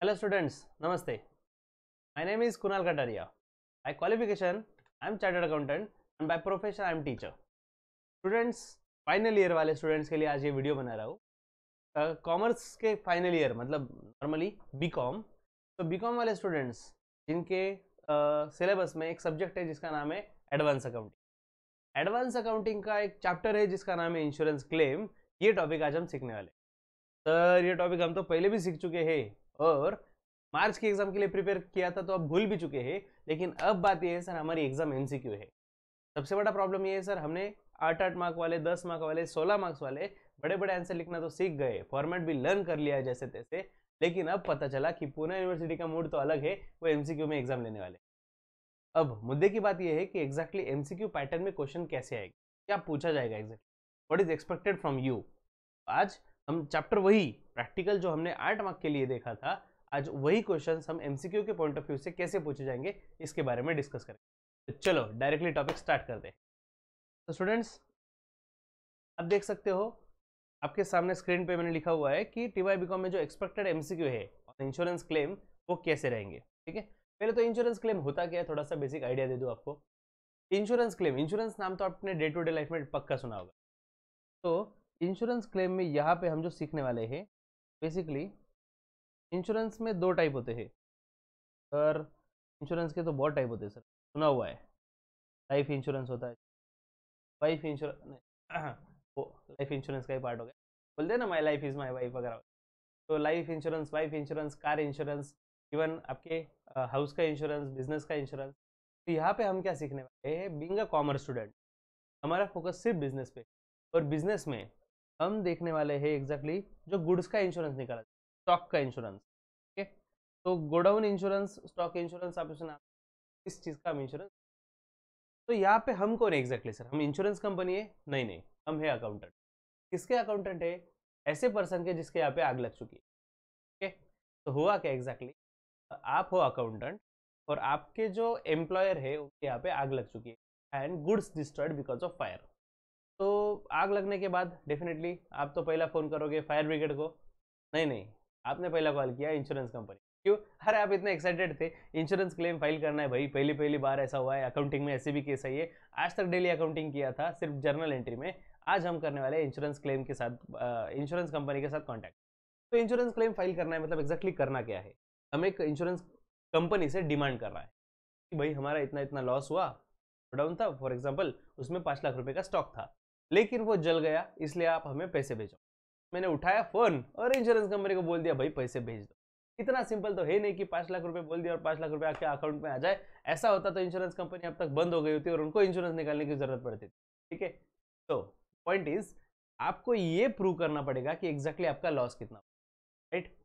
Hello students, Namaste. My name is Kunal Kataria. By qualification, I am chartered accountant and by profession I am teacher. Students, final year वाले students के लिए आज ये video बना रहा हूँ। Commerce के फाइनल ईयर मतलब नॉर्मली बीकॉम, तो बीकॉम वाले स्टूडेंट्स जिनके सिलेबस में एक सब्जेक्ट है जिसका नाम है एडवांस अकाउंटिंग। एडवांस अकाउंटिंग का एक चैप्टर है जिसका नाम है इंश्योरेंस क्लेम। ये टॉपिक आज हम सीखने वाले। सर ये टॉपिक हम तो पहले भी सीख चुके हैं और मार्च के एग्जाम के लिए प्रिपेयर किया था तो अब भूल भी चुके हैं, लेकिन अब बात यह है सर हमारी एग्जाम एमसीक्यू है। सबसे बड़ा प्रॉब्लम ये है सर, हमने 8-8 मार्क वाले, 10 मार्क वाले, 16 मार्क्स वाले बड़े बड़े आंसर लिखना तो सीख गए, फॉर्मेट भी लर्न कर लिया है जैसे तैसे, लेकिन अब पता चला कि पुणे यूनिवर्सिटी का मूड तो अलग है, वो एमसीक्यू में एग्जाम लेने वाले। अब मुद्दे की बात यह है कि एग्जैक्टली एमसीक्यू पैटर्न में क्वेश्चन कैसे आएगा, क्या पूछा जाएगा, exactly what is expected from you. आज हम चैप्टर वही प्रैक्टिकल जो हमने 8 मार्क के लिए देखा था, आज वही क्वेश्चंस हम एमसीक्यू के पॉइंट ऑफ व्यू से कैसे पूछे जाएंगे इसके बारे में डिस्कस करेंगे। तो चलो डायरेक्टली टॉपिक स्टार्ट करते हैं। तो स्टूडेंट्स आप देख सकते हो आपके सामने स्क्रीन पे मैंने लिखा हुआ है कि टीवाई बीकॉम में जो एक्सपेक्टेड एमसीक्यू है और इंश्योरेंस क्लेम वो कैसे रहेंगे। ठीक है, पहले तो इंश्योरेंस क्लेम होता क्या है थोड़ा सा बेसिक आइडिया दे दूं आपको। इंश्योरेंस क्लेम, इंश्योरेंस नाम तो आपने डे टू डे लाइफ में पक्का सुना होगा। तो इंश्योरेंस क्लेम में यहाँ पे हम जो सीखने वाले हैं, बेसिकली इंश्योरेंस में दो टाइप होते हैं सर। इंश्योरेंस के तो बहुत टाइप होते हैं सर, सुना हुआ है। लाइफ इंश्योरेंस होता है, वाइफ इंश्योरेंस वो लाइफ इंश्योरेंस का ही पार्ट हो गया, बोलते हैं ना my life is my wife वगैरह। तो life insurance, wife insurance, car insurance, even आपके हाउस का इंश्योरेंस, बिजनेस का इंश्योरेंस। तो यहाँ पे हम क्या सीखने वाले हैं, बीइंग अ कॉमर्स स्टूडेंट हमारा फोकस सिर्फ बिजनेस पे, और बिजनेस में हम देखने वाले हैं एग्जैक्टली जो गुड्स का इंश्योरेंस निकाला, स्टॉक का इंश्योरेंस। ठीक है, तो गोडाउन इंश्योरेंस, स्टॉक इंश्योरेंस, आप सुना किस चीज़ का हम इंश्योरेंस। तो यहाँ पे हम कौन है एग्जैक्टली सर, हम इंश्योरेंस कंपनी है? नहीं नहीं, हम है अकाउंटेंट। किसके अकाउंटेंट है? ऐसे पर्सन के जिसके यहाँ पे आग लग चुकी है। ठीक है, तो हुआ क्या एग्जैक्टली, आप हो अकाउंटेंट और आपके जो एम्प्लॉयर है उनके यहाँ पे आग लग चुकी है and goods destroyed because of fire. तो आग लगने के बाद डेफिनेटली आप तो पहला फ़ोन करोगे फायर ब्रिगेड को? नहीं नहीं, आपने पहला कॉल किया इंश्योरेंस कंपनी। क्यों? अरे आप इतने एक्साइटेड थे, इंश्योरेंस क्लेम फाइल करना है भाई, पहली पहली बार ऐसा हुआ है, अकाउंटिंग में ऐसे भी केस है ये। आज तक डेली अकाउंटिंग किया था सिर्फ जर्नल एंट्री में, आज हम करने वाले इंश्योरेंस क्लेम के साथ, इंश्योरेंस कंपनी के साथ कॉन्टैक्ट। तो इंश्योरेंस क्लेम फाइल करना है मतलब एग्जैक्टली करना क्या है, हम एक इंश्योरेंस कंपनी से डिमांड कर रहा है कि भाई हमारा इतना इतना लॉस हुआ, डाउन था फॉर एग्जाम्पल, उसमें 5 लाख रुपए का स्टॉक था, लेकिन वो जल गया, इसलिए आप हमें पैसे भेजो। मैंने उठाया फोन और इंश्योरेंस कंपनी को बोल दिया भाई पैसे भेज दो। इतना सिंपल तो है नहीं कि 5 लाख रुपए बोल दिया और 5 लाख रुपए आपके अकाउंट में आ जाए। ऐसा होता तो इंश्योरेंस कंपनी अब तक बंद हो गई होती और उनको इंश्योरेंस निकालने की जरूरत पड़ती थी। ठीक है, तो पॉइंट इज आपको ये प्रूव करना पड़ेगा कि एग्जैक्टली आपका लॉस कितना, राइट।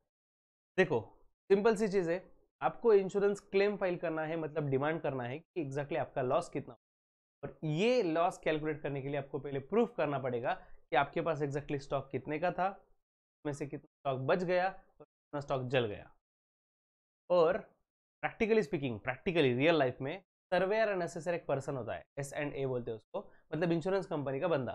देखो सिंपल सी चीज है, आपको इंश्योरेंस क्लेम फाइल करना है मतलब डिमांड करना है कि एग्जैक्टली आपका लॉस कितना, और ये लॉस कैलकुलेट करने के लिए आपको पहले प्रूफ करना पड़ेगा कि आपके पास एग्जैक्टली स्टॉक कितने का था, में से कितना स्टॉक बच गया और कितना स्टॉक जल गया। और practically speaking, practically real life में सर्वेयर अननेसेसरी एक पर्सन होता है, S&A बोलते हैं उसको, मतलब इंश्योरेंस कंपनी का बंदा।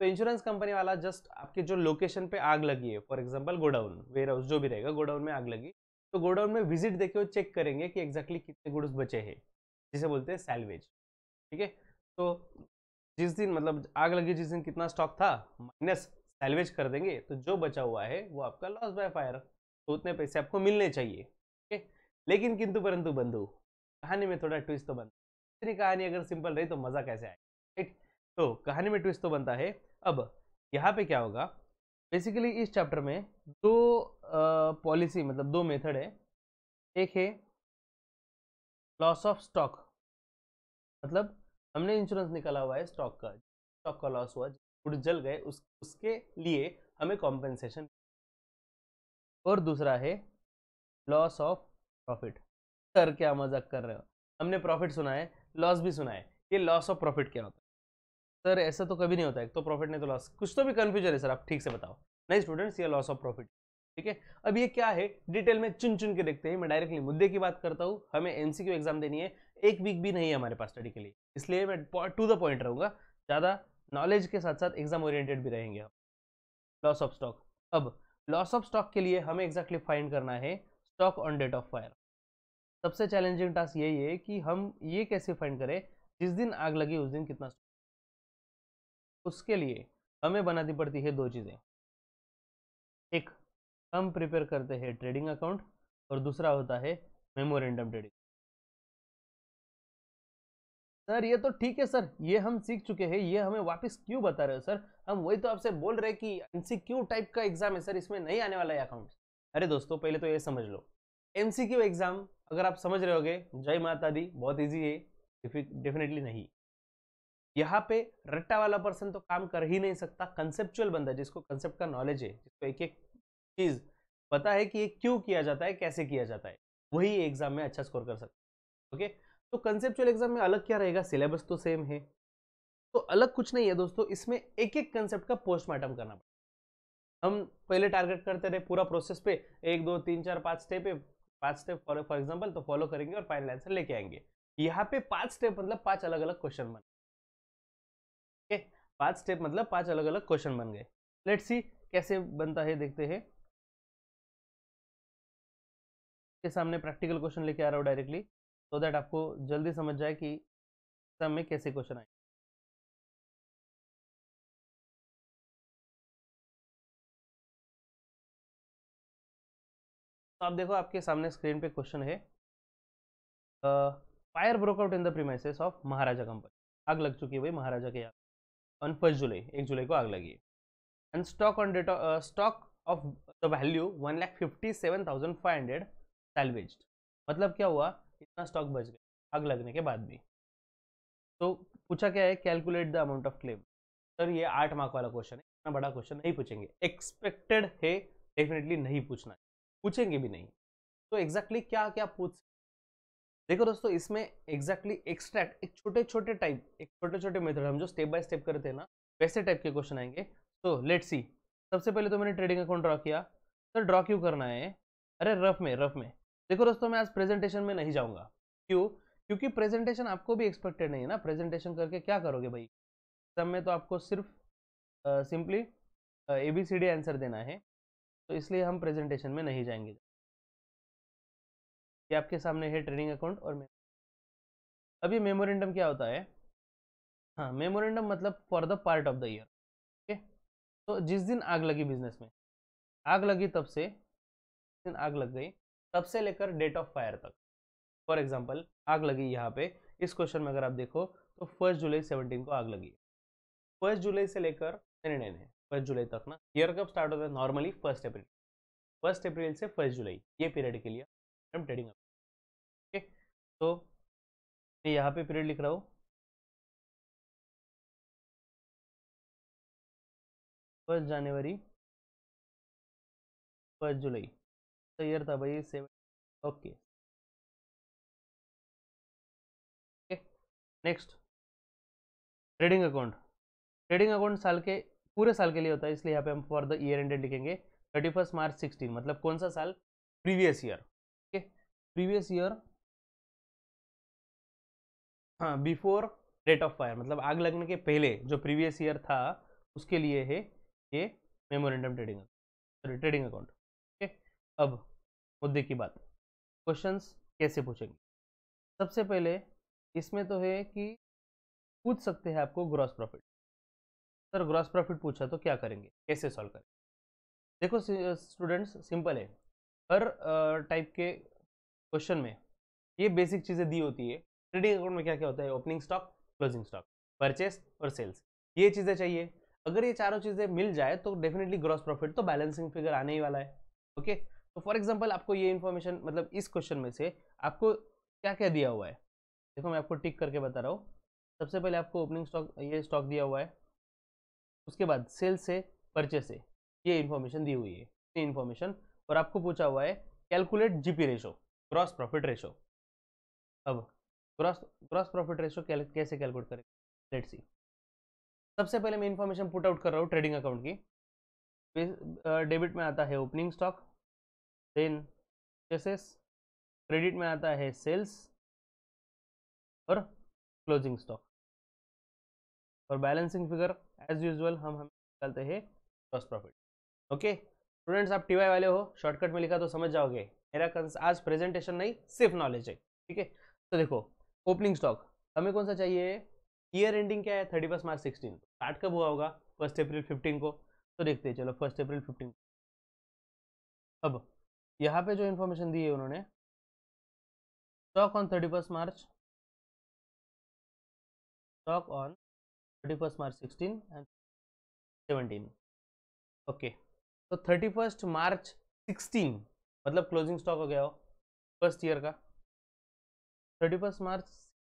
तो इंश्योरेंस कंपनी वाला जस्ट आपके जो लोकेशन पे आग लगी है, for example godown, warehouse जो भी रहेगा, गोडाउन में आग लगी, तो गोडाउन में विजिट देके वो चेक करेंगे कि एग्जैक्टली कितने गुड्स बचे हैं, जिसे बोलते हैं सैल्वेज। ठीक है, तो जिस दिन मतलब आग लगी जिस दिन कितना स्टॉक था माइनस सैल्वेज कर देंगे, तो जो बचा हुआ है वो आपका लॉस बाय फायर, तो उतने पैसे आपको मिलने चाहिए। ठीक है, लेकिन किंतु परंतु बंधु, कहानी में थोड़ा ट्विस्ट तो बनता है। इतनी कहानी अगर सिंपल रही तो मजा कैसे आए, राइट। तो कहानी में ट्विस्ट तो बनता है। अब यहाँ पे क्या होगा, बेसिकली इस चैप्टर में दो पॉलिसी मतलब दो मेथड है। एक है लॉस ऑफ स्टॉक, मतलब हमने इंश्योरेंस निकाला हुआ है स्टॉक का, स्टॉक का लॉस हुआ, गुड जल गए, उसके लिए हमें कॉम्पेंसेशन। और दूसरा है लॉस ऑफ प्रॉफिट। सर क्या मजाक कर रहे हो, हमने प्रॉफिट सुना है, लॉस भी सुना है, ये लॉस ऑफ प्रॉफिट क्या होता है? सर ऐसा तो कभी नहीं होता है, तो प्रॉफिट नहीं तो लॉस, कुछ तो भी कंफ्यूजन है सर, आप ठीक से बताओ। नहीं स्टूडेंट्स, ये लॉस ऑफ प्रॉफिट। ठीक है, अब ये क्या है डिटेल में चुन चुन के देखते हैं। मैं डायरेक्टली मुद्दे की बात करता हूँ, हमें एमसीक्यू एग्जाम देनी है, एक वीक भी नहीं है हमारे पास स्टडी के लिए, इसलिए मैं टू द पॉइंट रहूंगा, ज़्यादा नॉलेज के साथ साथ एग्जाम ओरिएंटेड भी रहेंगे हम। लॉस ऑफ स्टॉक, अब लॉस ऑफ स्टॉक के लिए हमें एग्जैक्टली फाइंड करना है stock on date of fire. सबसे चैलेंजिंग टास्क यही है कि हम ये कैसे फाइंड करें जिस दिन आग लगी उस दिन कितना। उसके लिए हमें बनानी पड़ती है दो चीज़ें। एक, हम प्रिपेयर करते हैं ट्रेडिंग अकाउंट, और दूसरा होता है मेमोरेंडम ट्रेडिंग। सर ये तो ठीक है सर, ये हम सीख चुके हैं, ये हमें वापस क्यों बता रहे हो सर? हम वही तो आपसे बोल रहे हैं कि एमसीक्यू टाइप का एग्जाम है सर, इसमें नहीं आने वाला है अकाउंट। अरे दोस्तों, पहले तो ये समझ लो, एमसीक्यू एग्जाम अगर आप समझ रहे होगे, जय माता दी, बहुत इजी है। डेफिनेटली नहीं। यहाँ पे रट्टा वाला पर्सन तो काम कर ही नहीं सकता। कंसेप्चुअल बंदा, जिसको कंसेप्ट का नॉलेज है, जिसको एक एक चीज पता है कि ये क्यों किया जाता है, कैसे किया जाता है, वही एग्जाम में अच्छा स्कोर कर सकता है। ओके, तो कंसेप्चुअल एग्जाम में अलग क्या रहेगा? सिलेबस तो सेम है, तो अलग कुछ नहीं है दोस्तों। इसमें एक एक कंसेप्ट का पोस्टमार्टम करना पड़ेगा। हम पहले टारगेट करते रहे पूरा प्रोसेस पे, 1 2 3 4 5 स्टेप है, 5 स्टेप फॉर एग्जाम्पल तो फॉलो करेंगे और फाइनल आंसर लेके आएंगे। यहाँ पे 5 स्टेप मतलब 5 अलग अलग क्वेश्चन बन गए। 5 स्टेप मतलब 5 अलग अलग क्वेश्चन बन गए। लेट्स सी कैसे बनता है, देखते हैं। के सामने प्रैक्टिकल क्वेश्चन लेके आ रहा हूँ डायरेक्टली, सो दैट आपको जल्दी समझ जाए कि एग्जाम में कैसे क्वेश्चन आए। तो आप देखो, आपके सामने स्क्रीन पे क्वेश्चन है, fire broke out in the premises of Maharaja company. आग लग चुकी है भाई महाराजा के यहाँ, ऑन 1 जुलाई, 1 जुलाई को आग लगी है। And stock on date, stock of the value 1,57,500 salvaged. मतलब क्या हुआ, इतना स्टॉक बच गया आग लगने के बाद भी। तो पूछा क्या है, calculate the amount of claim. Sir ये 8 मार्क वाला क्वेश्चन है, इतना बड़ा क्वेश्चन नहीं पूछेंगे, एक्सपेक्टेड है, डेफिनेटली नहीं पूछना है, पूछेंगे भी नहीं। तो एग्जैक्टली क्या क्या पूछ, देखो दोस्तों, इसमें एग्जैक्टली एक्सट्रैक्ट, एक छोटे छोटे टाइप, एक छोटे छोटे मेथड, हम जो स्टेप बाय स्टेप करते हैं ना, वैसे टाइप के क्वेश्चन आएंगे। तो लेट्स सी। सबसे पहले तो मैंने ट्रेडिंग अकाउंट ड्रॉ किया। सर ड्रॉ क्यों करना है? अरे रफ में, रफ में। देखो दोस्तों, मैं आज प्रेजेंटेशन में नहीं जाऊंगा। क्यों? क्योंकि प्रेजेंटेशन आपको भी एक्सपेक्टेड नहीं है ना। प्रेजेंटेशन करके क्या करोगे भाई? सब में तो आपको सिर्फ सिंपली ABCD आंसर देना है, तो इसलिए हम प्रेजेंटेशन में नहीं जाएंगे। ये आपके सामने है ट्रेडिंग अकाउंट और अभी मेमोरेंडम क्या होता है? हाँ, मेमोरेंडम मतलब for the part of the year. Okay, तो जिस दिन आग लगी बिजनेस में, आग लगी तब से, दिन आग लग गई तब से लेकर डेट ऑफ फायर तक। फॉर एग्जांपल आग लगी यहाँ पे, इस क्वेश्चन में अगर आप देखो तो 1 जुलाई 17 को आग लगी। 1 जुलाई से लेकर, नहीं नहीं नहीं, 1 जुलाई तक ना। ईयर कब स्टार्ट होता है नॉर्मली? 1 अप्रैल। 1 अप्रैल से 1 जुलाई, ये पीरियड के लिए हम ट्रेडिंग। ओके, तो मैं यहाँ पे पीरियड लिख रहा हूँ, 1 जनवरी 1 जुलाई। तो ईयर था भाई 7। Okay, next trading account. Trading account साल के, पूरे साल के लिए होता है, इसलिए यहाँ पे हम फॉर द ईयर एंडेड लिखेंगे 31 मार्च 16, मतलब कौन सा साल? Previous year. Okay, previous year, हाँ, बिफोर डेट ऑफ फायर, मतलब आग लगने के पहले जो प्रीवियस ईयर था उसके लिए है ये memorandum trading, sorry trading account. Okay, अब मुद्दे की बात, क्वेश्चंस कैसे पूछेंगे? सबसे पहले इसमें तो है कि पूछ सकते हैं आपको gross profit. Sir gross profit पूछा तो क्या करेंगे, कैसे सॉल्व करें? देखो स्टूडेंट्स, सिंपल है। हर टाइप के क्वेश्चन में ये बेसिक चीज़ें दी होती है। ट्रेडिंग अकाउंट में क्या क्या होता है? Opening stock, closing stock, purchase और सेल्स, ये चीज़ें चाहिए। अगर ये चारों चीज़ें मिल जाए तो डेफिनेटली ग्रॉस प्रॉफिट तो बैलेंसिंग फिगर आने ही वाला है। ओके, तो फॉर एग्जांपल आपको ये इन्फॉर्मेशन, मतलब इस क्वेश्चन में से आपको क्या क्या दिया हुआ है, देखो मैं आपको टिक करके बता रहा हूँ। सबसे पहले आपको ओपनिंग स्टॉक, ये स्टॉक दिया हुआ है। उसके बाद सेल्स से, परचेस से, ये इन्फॉर्मेशन दी हुई है, ये इन्फॉर्मेशन। और आपको पूछा हुआ है calculate GP ratio, gross profit ratio. अब ग्रॉस ग्रॉस प्रॉफिट रेशो कैसे कैलकुलेट करें, लेट्स सी। सबसे पहले मैं इन्फॉर्मेशन पुट आउट कर रहा हूँ ट्रेडिंग अकाउंट की। डेबिट में आता है opening stock, then purchases, credit में आता है सेल्स और क्लोजिंग स्टॉक, और बैलेंसिंग फिगर एज यूजुअल हम निकालते हैं ग्रॉस प्रॉफिट। ओके, स्टूडेंट्स आप टीवाई वाले हो, शॉर्टकट में लिखा तो समझ जाओगे। मेरा आज प्रेजेंटेशन नहीं, सिर्फ नॉलेज है, ठीक है। तो देखो, ओपनिंग स्टॉक हमें कौन सा चाहिए? ईयर एंडिंग क्या है? 31 मार्च 16। स्टार्ट कब हुआ होगा? 1 अप्रैल 15 को। तो देखते हैं, चलो 1 अप्रैल 15। अब यहाँ पे जो इन्फॉर्मेशन दी है उन्होंने, stock on 31 March, stock on 31 March 16 and 17। Okay, तो 31 मार्च 16 मतलब क्लोजिंग स्टॉक हो गया हो फर्स्ट ईयर का। 31 मार्च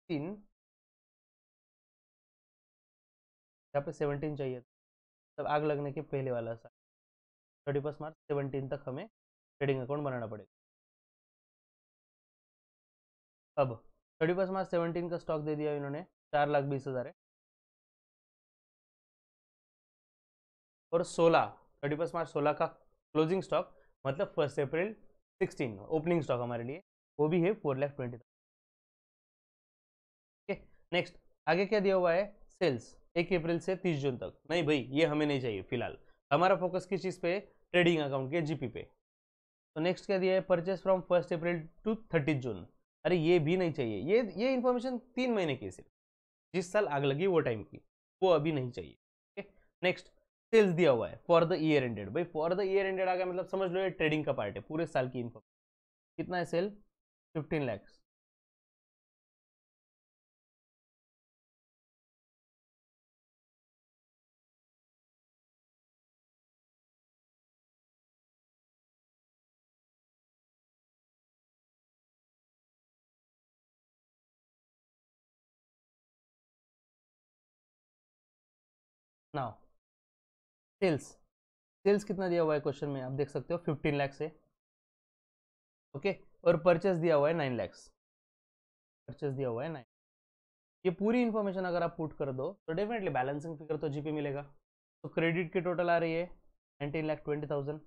16, यहाँ पे 17 चाहिए, तब आग लगने के पहले वाला साल। 31 मार्च 17 तक हमें ट्रेडिंग अकाउंट बनाना पड़ेगा। अब 31 मार्च 17 का स्टॉक दे दिया इन्होंने, 4,20,000 है। और 31 मार्च 16 का क्लोजिंग स्टॉक मतलब 1 अप्रैल 16 ओपनिंग स्टॉक हमारे लिए, वो भी है 4,20,000। नेक्स्ट, आगे क्या दिया हुआ है? सेल्स 1 अप्रैल से 30 जून तक। नहीं भाई, ये हमें नहीं चाहिए फिलहाल। हमारा फोकस किस चीज़ पे? ट्रेडिंग अकाउंट के जीपी पे। तो नेक्स्ट क्या दिया है? परचेस फ्रॉम 1 अप्रैल टू 30 जून। अरे ये भी नहीं चाहिए, ये इन्फॉर्मेशन 3 महीने की सिर्फ, जिस साल आग लगी वो टाइम की, वो अभी नहीं चाहिए। नेक्स्ट, सेल्स दिया हुआ है फॉर द ईयर एंडेड। भाई फॉर द ईयर एंडेड आ गया मतलब समझ लो ये ट्रेडिंग का पार्ट है, पूरे साल की इन्फॉर्मेशन। कितना है sale? 15 lakh. Now sales, sales कितना दिया हुआ है क्वेश्चन में, आप देख सकते हो 15 लाख से। ओके, और परचेस दिया हुआ है 9 लाख। परचेस दिया हुआ है 9। ये पूरी इन्फॉर्मेशन अगर आप पुट कर दो तो डेफिनेटली बैलेंसिंग फिगर तो जीपी मिलेगा। तो क्रेडिट की टोटल आ रही है 19,20,000,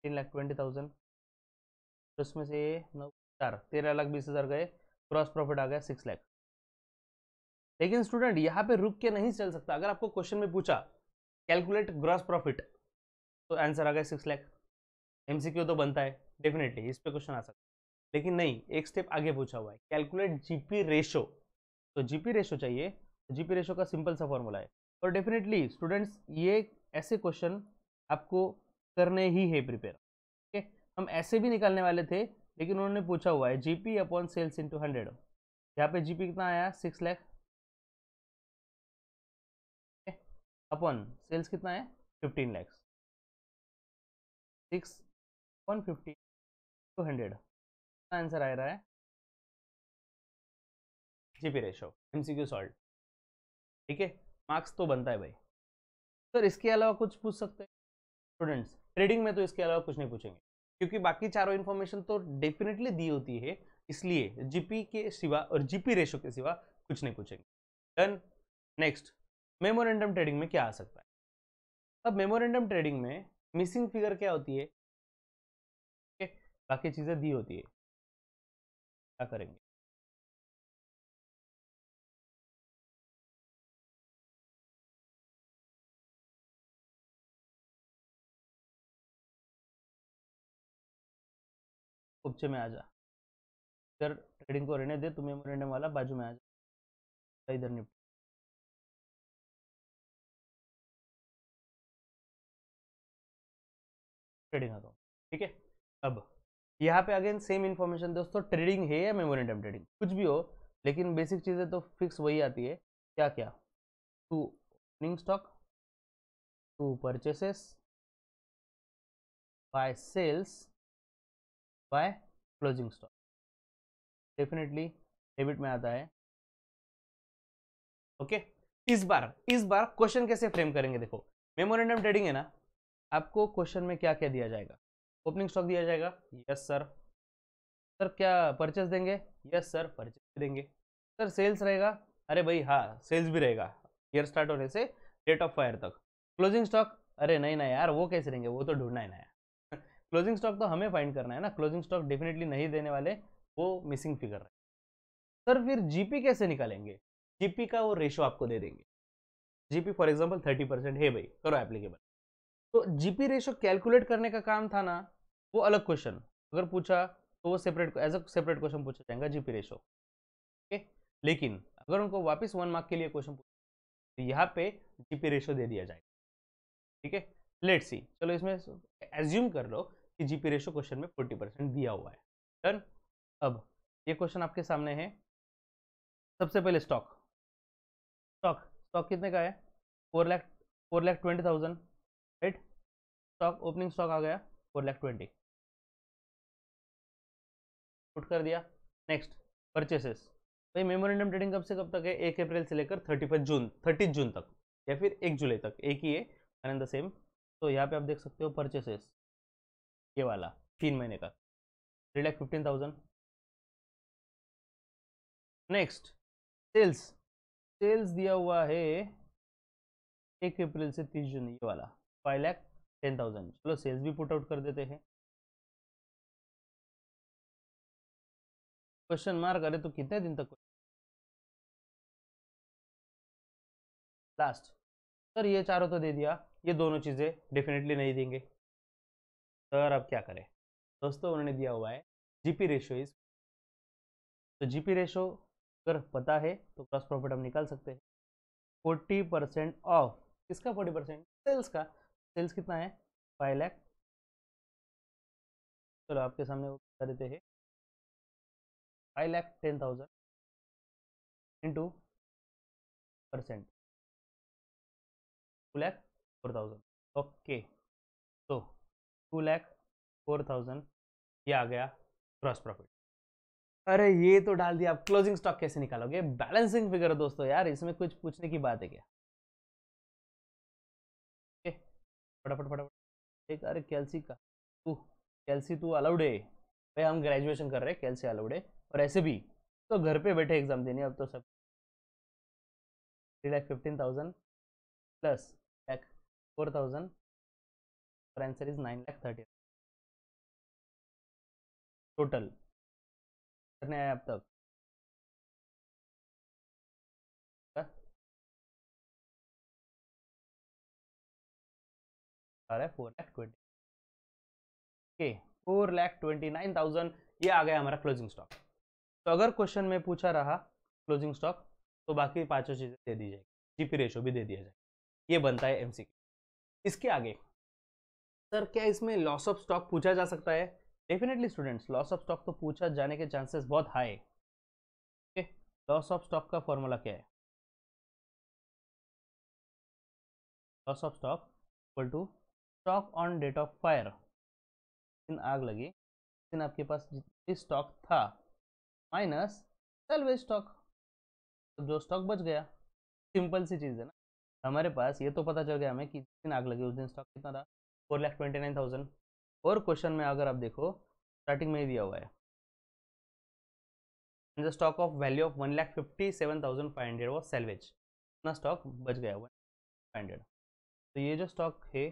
19,20,000। तो उसमें से 13,20,000 गए, क्रॉस प्रॉफिट आ गया 6 लाख। लेकिन स्टूडेंट यहाँ पे रुक के नहीं चल सकता। अगर आपको क्वेश्चन में पूछा कैलकुलेट ग्रॉस प्रॉफिट, तो आंसर आ गया 6 लाख। एमसीक्यू तो बनता है डेफिनेटली, इस पे क्वेश्चन आ सकता है। लेकिन नहीं, एक स्टेप आगे पूछा हुआ है, कैलकुलेट जीपी रेशो। तो जीपी रेशो चाहिए, तो जीपी रेशो का सिंपल सा फॉर्मूला है। और डेफिनेटली स्टूडेंट्स ये ऐसे क्वेश्चन आपको करने ही है प्रिपेयर। ओके, हम ऐसे भी निकालने वाले थे, लेकिन उन्होंने पूछा हुआ है जीपी अपॉन सेल्स इंटू 100। यहाँ पे जीपी कितना आया? 6 लाख, अपॉन सेल्स कितना है? 15 लाख। 6 अपॉन 15 टू 100, आंसर आ रहा है जीपी रेशो। एमसीक्यू सॉल्व, ठीक है, मार्क्स तो बनता है भाई। सर इसके अलावा कुछ पूछ सकते हैं स्टूडेंट्स? ट्रेडिंग में तो इसके अलावा कुछ नहीं पूछेंगे, क्योंकि बाकी चारों इन्फॉर्मेशन तो डेफिनेटली दी होती है, इसलिए जीपी के सिवा और जीपी रेशो के सिवा कुछ नहीं पूछेंगे। डन। नेक्स्ट, मेमोरेंडम ट्रेडिंग में क्या आ सकता है? अब मेमोरेंडम ट्रेडिंग में मिसिंग फिगर क्या होती है? बाकी चीजें दी होती है, क्या करेंगे? उपचे में आ जा, इधर ट्रेडिंग को रहने दे, तू मेमोरेंडम वाला बाजू में आ जा, इधर निपट ट्रेडिंग अकाउंट, ठीक है। अब यहाँ पे अगेन सेम इन्फॉर्मेशन दोस्तों, ट्रेडिंग है या मेमोरेंडम ट्रेडिंग कुछ भी हो, लेकिन बेसिक चीज़ें तो फिक्स वही आती है। क्या क्या? To opening stock, to purchases, by sales, by closing stock, definitely debit में आता है। ओके, इस बार क्वेश्चन कैसे फ्रेम करेंगे? देखो, मेमोरेंडम ट्रेडिंग है ना, आपको क्वेश्चन में क्या क्या दिया जाएगा? ओपनिंग स्टॉक दिया जाएगा, यस सर। सर क्या परचेस देंगे? यस सर, परचेस देंगे। सर सेल्स रहेगा? अरे भाई हाँ, सेल्स भी रहेगा ईयर स्टार्ट होने से डेट ऑफ फायर तक। Closing stock? अरे नहीं ना यार, वो कैसे देंगे, वो तो ढूंढना है ना यार। क्लोजिंग स्टॉक तो हमें फाइंड करना है ना, क्लोजिंग स्टॉक डेफिनेटली नहीं देने वाले, वो मिसिंग फिगर है। सर फिर जीपी कैसे निकालेंगे? जीपी का वो रेशो आपको दे देंगे। जीपी फॉर एग्जाम्पल 30% है भाई, करो एप्लीकेबल। तो जीपी रेशो कैलकुलेट करने का काम था ना, वो अलग क्वेश्चन अगर पूछा तो वो separate as a separate question पूछा जाएगा जीपी रेशो। ओके, लेकिन अगर उनको वापस 1 मार्क के लिए क्वेश्चन तो यहाँ पे जीपी रेशो दे दिया जाएगा। ठीक है, लेट्स सी, चलो इसमें एज्यूम कर लो कि जीपी रेशो क्वेश्चन में 40% दिया हुआ है। डन। अब ये क्वेश्चन आपके सामने है। सबसे पहले स्टॉक स्टॉक स्टॉक कितने का है? 4,20,000, राइट। स्टॉक ओपनिंग स्टॉक आ गया 4,20,000, पुट कर दिया। Next, purchases. भाई मेमोरेंडम ट्रेडिंग कब से कब तक है? 1 अप्रैल से लेकर 30 जून तक, या फिर 1 जुलाई तक, एक ही है, वन एंड द सेम। तो यहाँ पे आप देख सकते हो परचेसेस, ये वाला 3 महीने का 3,15,000। नेक्स्ट, सेल्स सेल्स दिया हुआ है 1 अप्रैल से 30 जून, ये वाला 5,10,000। चलो सेल्स भी पुट आउट कर देते हैं। क्वेश्चन मार्क, अरे तो कितने दिन तक? लास्ट। सर ये चारों तो दे दिया, ये दोनों चीज़ें डेफिनेटली नहीं देंगे। सर अब क्या करें? दोस्तों उन्होंने दिया हुआ है जीपी रेशियो इज, तो जीपी रेशियो अगर पता है तो क्रॉस प्रॉफिट हम निकाल सकते हैं। 40% ऑफ किसका? 40% सेल्स का। सेल्स कितना है? 5 लाख। चलो आपके सामने वो कर देते हैं, 5,10,000 इंटू परसेंट, 2,04,000। ओके, तो 2,04,000 ये आ गया क्रॉस प्रॉफिट। अरे ये तो डाल दिया, आप क्लोजिंग स्टॉक कैसे निकालोगे? बैलेंसिंग फिगर दोस्तों, यार इसमें कुछ पूछने की बात है क्या? फटाफट फटाफट एक, अरे कैलसी का तू, कैलसी तू अलाउड है भाई, हम ग्रेजुएशन कर रहे हैं, कैलसी अलाउड है। और ऐसे भी तो घर पे बैठे एग्जाम देने, अब तो सब 3,15,000 प्लस 4,000, और आंसर इज 9,30,000 टोटल करने आया अब तक। आ रहा है 4,20,000 के, 4,29,000 ये आ गया हमारा क्लोजिंग स्टॉक। तो अगर क्वेश्चन में पूछा रहा क्लोजिंग स्टॉक, तो बाकी पांचों चीजें दे दी जाएगी, जीपी रेशो भी दे दिया जाए, ये बनता है एमसीक्यू। इसके आगे, सर क्या इसमें लॉस ऑफ स्टॉक पूछा जा सकता है? Definitely students, loss of stock तो पूछा जाने के चांसेस बहुत हाई है। लॉस ऑफ स्टॉक का फॉर्मूला क्या है? Loss of stock equal to stock on date of fire, दिन आग लगी, दिन आपके पास जितनी स्टॉक था माइनस सेल्वेज स्टॉक, तो जो स्टॉक बच गया। सिंपल सी चीज़ है ना, हमारे पास ये तो पता चल गया हमें कि जिस दिन आग लगी उस दिन स्टॉक कितना था? 4,29,000। और क्वेश्चन में अगर आप देखो, स्टार्टिंग में ही दिया हुआ है the stock of value of 1,57,500 वो सेल्वेज, इतना स्टॉक बच गया 1,500। तो ये जो स्टॉक है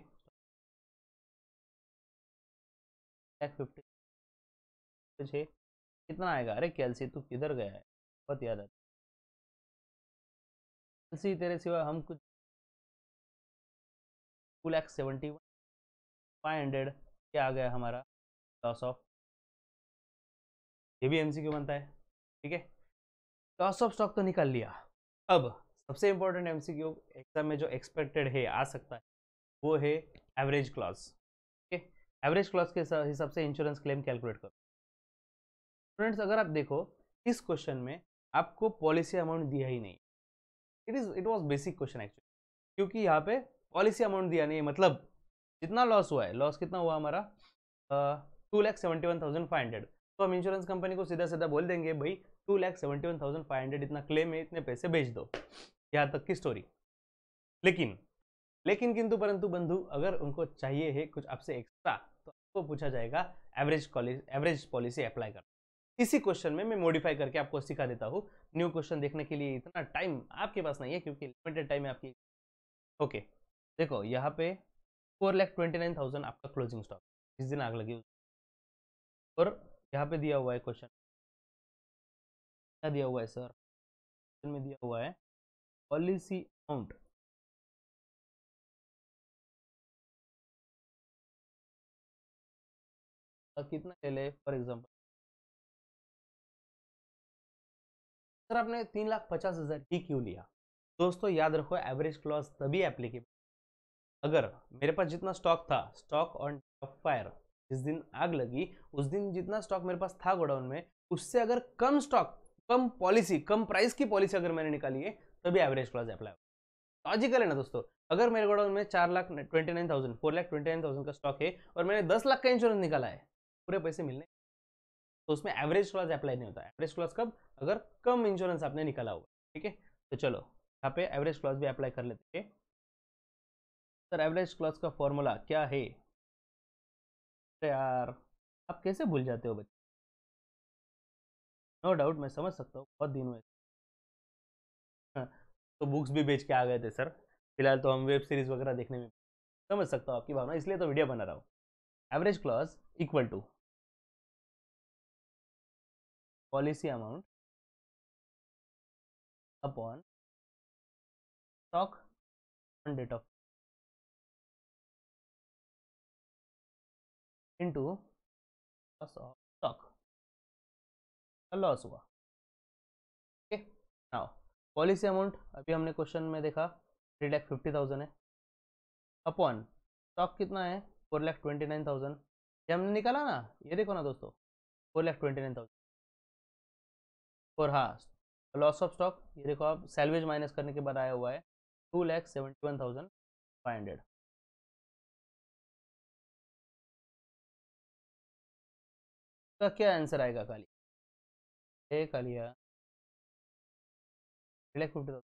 1,50 है, कितना आएगा? अरे कैलसी तू किधर गया है? बहुत याद आता कैलसी, तेरे सिवा हम कुछ। 2,71,500 क्या आ गया हमारा लॉस ऑफ? ये भी एमसीक्यू बनता है। ठीक है, लॉस ऑफ स्टॉक तो निकाल लिया। अब सबसे इंपॉर्टेंट एमसीक्यू एग्जाम में जो एक्सपेक्टेड है आ सकता है, वो है एवरेज क्लॉज। ठीक है, एवरेज क्लॉज के हिसाब से इंश्योरेंस क्लेम कैलकुलेट करो। स्टूडेंट्स अगर आप देखो, इस क्वेश्चन में आपको पॉलिसी अमाउंट दिया ही नहीं, it was basic question actually, क्योंकि यहाँ पे पॉलिसी अमाउंट दिया नहीं है। मतलब जितना लॉस हुआ है, लॉस कितना हुआ हमारा? 2,71,500। तो हम इंश्योरेंस कंपनी को सीधा सीधा बोल देंगे भाई 2,71,500 इतना क्लेम है, इतने पैसे भेज दो, यहाँ तक की स्टोरी। लेकिन लेकिन किंतु परंतु बंधु, अगर उनको चाहिए है कुछ आपसे एक्स्ट्रा, तो आपको पूछा जाएगा एवरेज पॉलिसी अप्लाई कर। इसी क्वेश्चन में मैं मॉडिफाई करके आपको सिखा देता हूँ। न्यू क्वेश्चन देखने के लिए इतना टाइम आपके पास नहीं है, क्योंकि लिमिटेड टाइम है आपकी। ओके, देखो यहाँ पे 4,29,000 आपका क्लोजिंग स्टॉक जिस दिन आग लगी, और यहाँ पे दिया हुआ है क्वेश्चन, क्या दिया हुआ है सर? क्वेश्चन में दिया हुआ है पॉलिसी अमाउंट कितना ले ले फॉर एग्जाम्पल, सर आपने 3,50,000 ही क्यों लिया? दोस्तों याद रखो, एवरेज क्लॉज तभी एप्लीकेबल अगर मेरे पास जितना स्टॉक था, स्टॉक ऑन फायर, जिस दिन आग लगी उस दिन जितना स्टॉक मेरे पास था गोडाउन में, उससे अगर कम स्टॉक, कम पॉलिसी, कम प्राइस की पॉलिसी अगर मैंने निकाली है, तभी एवरेज क्लॉज अप्लाई होगा। लॉजिकल है ना दोस्तों? अगर मेरे गोडाउन में 4,29,000 4,29,000 का स्टॉक है और मैंने 10 लाख का इंश्योरेंस निकाला है, पूरे पैसे मिलने, तो उसमें एवरेज क्लॉज अप्लाई नहीं होता। एवरेज क्लॉज कब? अगर कम इंश्योरेंस आपने निकाला होगा। ठीक है, तो चलो यहाँ पे एवरेज क्लॉज भी अप्लाई कर लेते हैं। सर एवरेज क्लॉज का फॉर्मूला क्या है? अरे यार, आप कैसे भूल जाते हो बच्चे? नो डाउट, मैं समझ सकता हूँ, बहुत दिन हुए। हाँ, तो बुक्स भी बेच के आ गए थे सर, फिलहाल तो हम वेब सीरीज वगैरह देखने में, समझ सकता हूँ आपकी भावना, इसलिए तो वीडियो बना रहा हूँ। Average clause equal to policy amount upon stock on date of into loss of stock, loss हुआ। ओके, नाउ पॉलिसी अमाउंट अभी हमने क्वेश्चन में देखा 3,50,000 है, अपॉन स्टॉक कितना है 4,29,000, ये हमने निकाला ना, ये देखो ना दोस्तों, 4,29,000। और हाँ, लॉस ऑफ स्टॉक ये देखो आप, सैलवेज माइनस करने के बाद आया हुआ है 2,71,500। का क्या आंसर आएगा खाली? एक लिया 3,50,000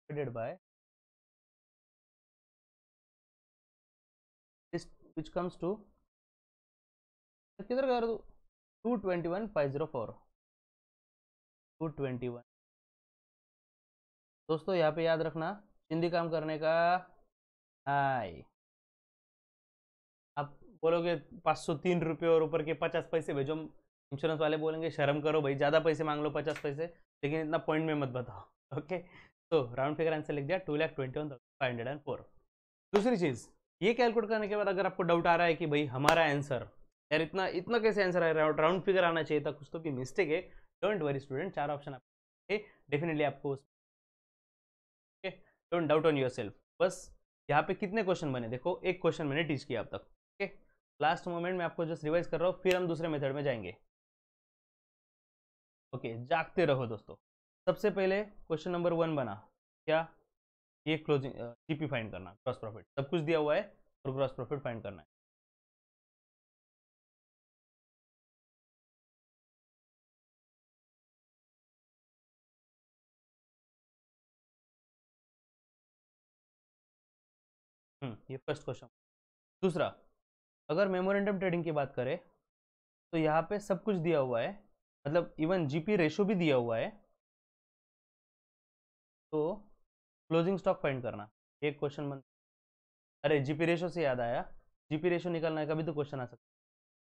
divided by this, which comes to, किधर कर दो, 221,504, 221। दोस्तों यहाँ पे याद रखना, हिंदी काम करने का हाय, आप बोलोगे 503 रुपये और ऊपर के 50 पैसे भेजो, इंश्योरेंस वाले बोलेंगे शर्म करो भाई, ज़्यादा पैसे मांग लो 50 पैसे, लेकिन इतना पॉइंट में मत बताओ। ओके, तो राउंड फिगर आंसर लिख दिया 2,21,504। दूसरी चीज़, ये कैलकुलेट करने के बाद अगर आपको डाउट आ रहा है कि भाई हमारा आंसर, यार इतना इतना कैसे आंसर आ रहा है, राउंड फिगर आना चाहिए था, कुछ तो भी मिस्टेक है, डोंट वरी स्टूडेंट, 4 ऑप्शन आपके डेफिनेटली आपको, don't doubt on your self. बस यहाँ पे कितने क्वेश्चन बने देखो, एक क्वेश्चन मैंने टीच किया अब तक। ओके, लास्ट मोमेंट में आपको जस्ट रिवाइज कर रहा हूँ, फिर हम दूसरे मेथड में जाएंगे। ओके, जागते रहो दोस्तों। सबसे पहले क्वेश्चन नंबर 1 बना क्या, ये क्लोजिंग जीपी फाइंड करना, ग्रॉस प्रॉफिट, सब कुछ दिया हुआ है और ग्रॉस प्रॉफिट फाइंड करना है। ये फर्स्ट क्वेश्चन। दूसरा, अगर मेमोरेंडम ट्रेडिंग की बात करें तो यहाँ पे सब कुछ दिया हुआ है, मतलब इवन जीपी रेशो भी दिया हुआ है, तो क्लोजिंग स्टॉक फाइंड करना, एक क्वेश्चन बन। अरे जीपी रेशो से याद आया, जीपी रेशो निकालना है, कभी तो क्वेश्चन आ सकता है,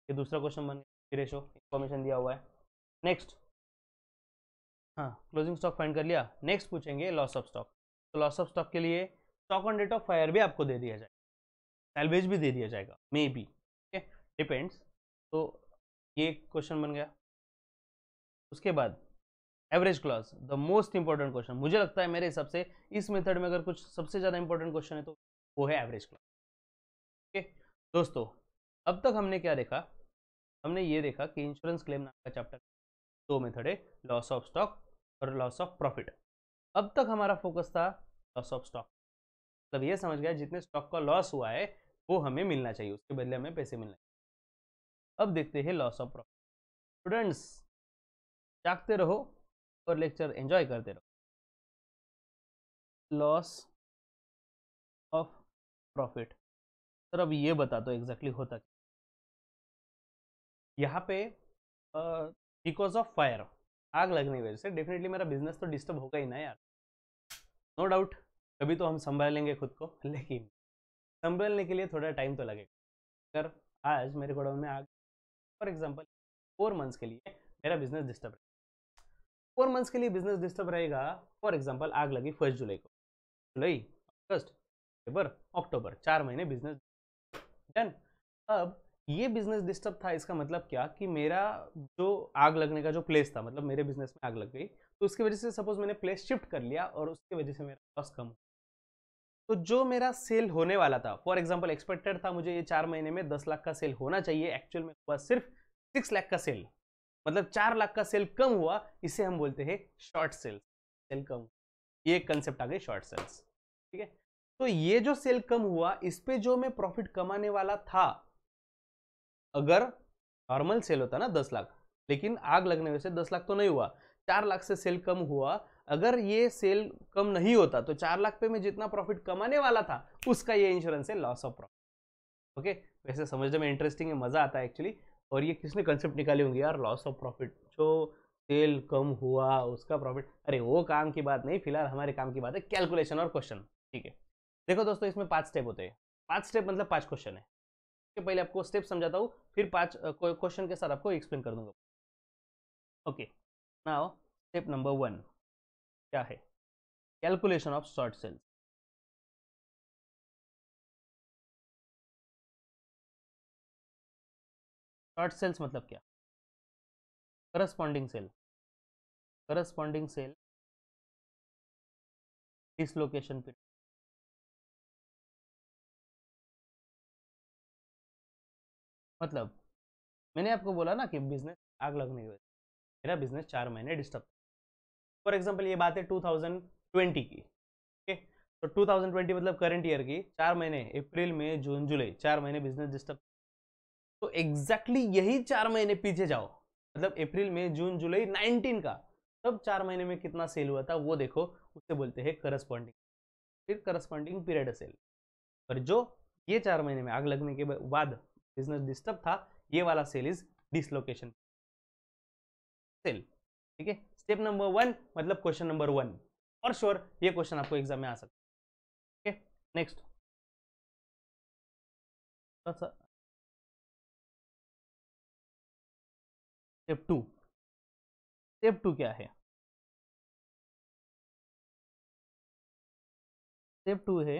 ये दूसरा क्वेश्चन बन गया, जीपी रेशो इन्फॉर्मेशन दिया हुआ है। नेक्स्ट, हाँ क्लोजिंग स्टॉक फाइंड कर लिया, नेक्स्ट पूछेंगे लॉस ऑफ स्टॉक, तो लॉस ऑफ स्टॉक के लिए stock on date of fire भी आपको दे दिया जाएगा, सैलवेज भी दे दिया जाएगा, मे बी, ठीक है, डिपेंड्स। तो ये क्वेश्चन बन गया। उसके बाद average clause, the most important question, मुझे लगता है मेरे हिसाब से इस मेथड में अगर कुछ सबसे ज़्यादा इंपॉर्टेंट क्वेश्चन है तो वो है एवरेज क्लॉज। ओके दोस्तों, अब तक हमने क्या देखा, हमने ये देखा कि इंश्योरेंस क्लेम नाम का चैप्टर, दो मेथड है, लॉस ऑफ स्टॉक और लॉस ऑफ प्रॉफिट। अब तक हमारा फोकस था लॉस ऑफ स्टॉक, मतलब ये समझ गया जितने स्टॉक का लॉस हुआ है वो हमें मिलना चाहिए, उसके बदले हमें पैसे मिलना चाहिए। अब देखते हैं लॉस ऑफ प्रॉफिट। स्टूडेंट्स जागते रहो और लेक्चर एंजॉय करते रहो। लॉस ऑफ प्रॉफिट, सर अब ये बता दो एग्जैक्टली होता क्या यहाँ पे? बिकॉज ऑफ फायर, आग लगने की वजह से डेफिनेटली मेरा बिजनेस तो डिस्टर्ब होगा ही ना यार, नो डाउट, कभी तो हम संभाल लेंगे खुद को, लेकिन संभालने के लिए थोड़ा टाइम तो लगेगा। अगर आज मेरे गोडाउन में आग, फॉर एग्जाम्पल 4 मंथ्स के लिए मेरा बिजनेस डिस्टर्ब है, 4 मंथ्स के लिए बिजनेस डिस्टर्ब रहेगा, फॉर एग्जाम्पल आग लगी 1 जुलाई को, जुलाई, अगस्त, सितंबर, अक्टूबर, 4 महीने बिजनेस डन। अब ये बिजनेस डिस्टर्ब था, इसका मतलब क्या कि मेरा जो आग लगने का जो प्लेस था, मतलब मेरे बिजनेस में आग लग गई, तो उसकी वजह से सपोज मैंने प्लेस शिफ्ट कर लिया और उसकी वजह से मेरा लॉस कम, तो जो मेरा सेल होने वाला था, फॉर एग्जांपल एक्सपेक्टेड था मुझे ये 4 महीने में 10 लाख का सेल होना चाहिए, एक्चुअल में हुआ सिर्फ 6 लाख का सेल, मतलब 4 लाख का सेल कम हुआ, इसे हम बोलते हैं शॉर्ट सेल, सेल कम, ये एक कंसेप्ट आ गई शॉर्ट सेल्स। ठीक है, तो ये जो सेल कम हुआ, इस पे जो मैं प्रॉफिट कमाने वाला था, अगर नॉर्मल सेल होता ना 10 लाख, लेकिन आग लगने वजह से 10 लाख तो नहीं हुआ, 4 लाख से सेल कम हुआ, अगर ये सेल कम नहीं होता तो 4 लाख पे मैं जितना प्रॉफिट कमाने वाला था उसका ये इंश्योरेंस है लॉस ऑफ प्रॉफिट। ओके, वैसे समझने में इंटरेस्टिंग है, मजा आता है एक्चुअली। और ये किसने कंसेप्ट निकाली होंगी यार, लॉस ऑफ प्रॉफिट, जो सेल कम हुआ उसका प्रॉफिट, अरे वो काम की बात नहीं, फिलहाल हमारे काम की बात है कैलकुलेशन और क्वेश्चन। ठीक है, देखो दोस्तों, इसमें 5 स्टेप होते हैं, 5 स्टेप मतलब 5 क्वेश्चन है। पहले आपको स्टेप समझाता हूँ, फिर 5 क्वेश्चन के साथ आपको एक्सप्लेन कर दूंगा। ओके, नाउ स्टेप नंबर 1 क्या है, calculation of short sales. Short sales मतलब क्या, corresponding sale, corresponding sale dislocation period. मतलब मैंने आपको बोला ना कि बिजनेस आग लगने की वजह से मेरा बिजनेस 4 महीने डिस्टर्ब, फॉर एग्जाम्पल ये बात है 2020 की। ओके, तो 2020 मतलब करंट ईयर की 4 महीने, अप्रैल मई जून जुलाई, 4 महीने बिजनेस डिस्टर्ब। तो एग्जैक्टली यही 4 महीने पीछे जाओ, मतलब अप्रैल मई जून जुलाई 19 का, तब 4 महीने में कितना सेल हुआ था वो देखो, उसे बोलते हैं करस्पॉन्डिंग, फिर करस्पॉन्डिंग पीरियड सेल। और जो ये 4 महीने में आग लगने के बाद बिजनेस डिस्टर्ब था, ये वाला सेल इज डिसलोकेशन सेल। ठीक है, स्टेप नंबर 1 मतलब क्वेश्चन नंबर 1, और श्योर ये क्वेश्चन आपको एग्जाम में आ सकता है। ठीक है, नेक्स्ट स्टेप 2, स्टेप 2 क्या है, स्टेप 2 है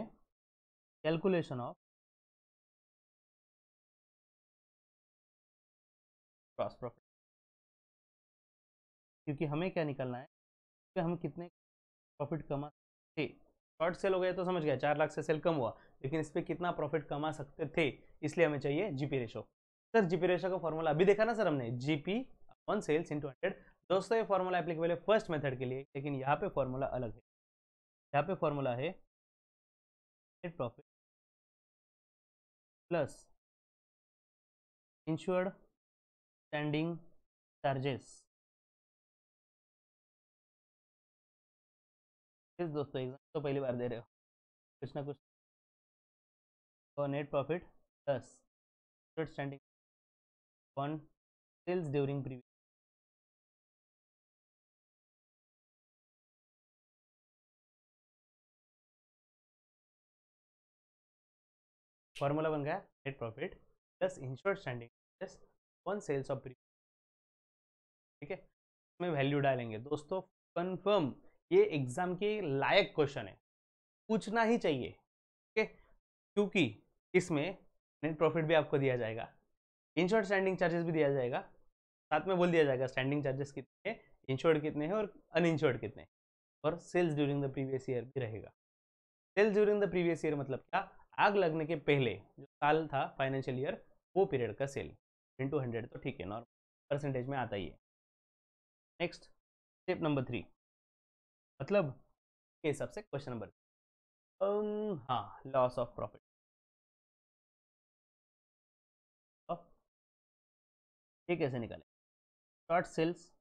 कैलकुलेशन ऑफ क्रॉस प्रॉफिट। क्योंकि हमें क्या निकलना है कि हम कितने प्रॉफिट कमा थे, शॉर्ट सेल हो गया तो समझ गया 4 लाख से सेल कम हुआ, लेकिन इस पर कितना प्रॉफिट कमा सकते थे, इसलिए हमें चाहिए GP ratio. Sir GP ratio का फॉर्मूला अभी देखा ना सर हमने, जीपी ऑन सेल्स इंटू 100। दोस्तों ये फॉर्मूला एप्लीकेबल है फर्स्ट मेथड के लिए, लेकिन यहाँ पे फॉर्मूला अलग है, यहाँ पे फॉर्मूला है net profit plus insured standing charges. Please दोस्तों एग्जाम तो पहली बार दे रहे हो, कुछ ना कुछ, और net profit plus insured standing on sales during previous. Formula बन गया net profit plus insured standing plus one sales of previous. ठीक है, इसमें वैल्यू डालेंगे दोस्तों, कंफर्म ये एग्जाम के लायक क्वेश्चन है, पूछना ही चाहिए। ठीक है, क्योंकि इसमें नेट प्रॉफिट भी आपको दिया जाएगा, इंश्योर्ड स्टैंडिंग चार्जेस भी दिया जाएगा, साथ में बोल दिया जाएगा स्टैंडिंग चार्जेस कितने हैं, इंश्योर्ड कितने हैं और अनइंश्योर्ड कितने हैं, और sales during the previous year भी रहेगा। Sales during the previous year मतलब क्या, आग लगने के पहले जो साल था फाइनेंशियल ईयर, वो पीरियड का सेल इंटू 100, तो ठीक है, नॉर्मल परसेंटेज में आता ही है। नेक्स्ट स्टेप नंबर 3, मतलब के हिसाब से क्वेश्चन नंबर, हाँ, लॉस ऑफ प्रॉफिट। ये कैसे निकाले, शॉर्ट सेल्स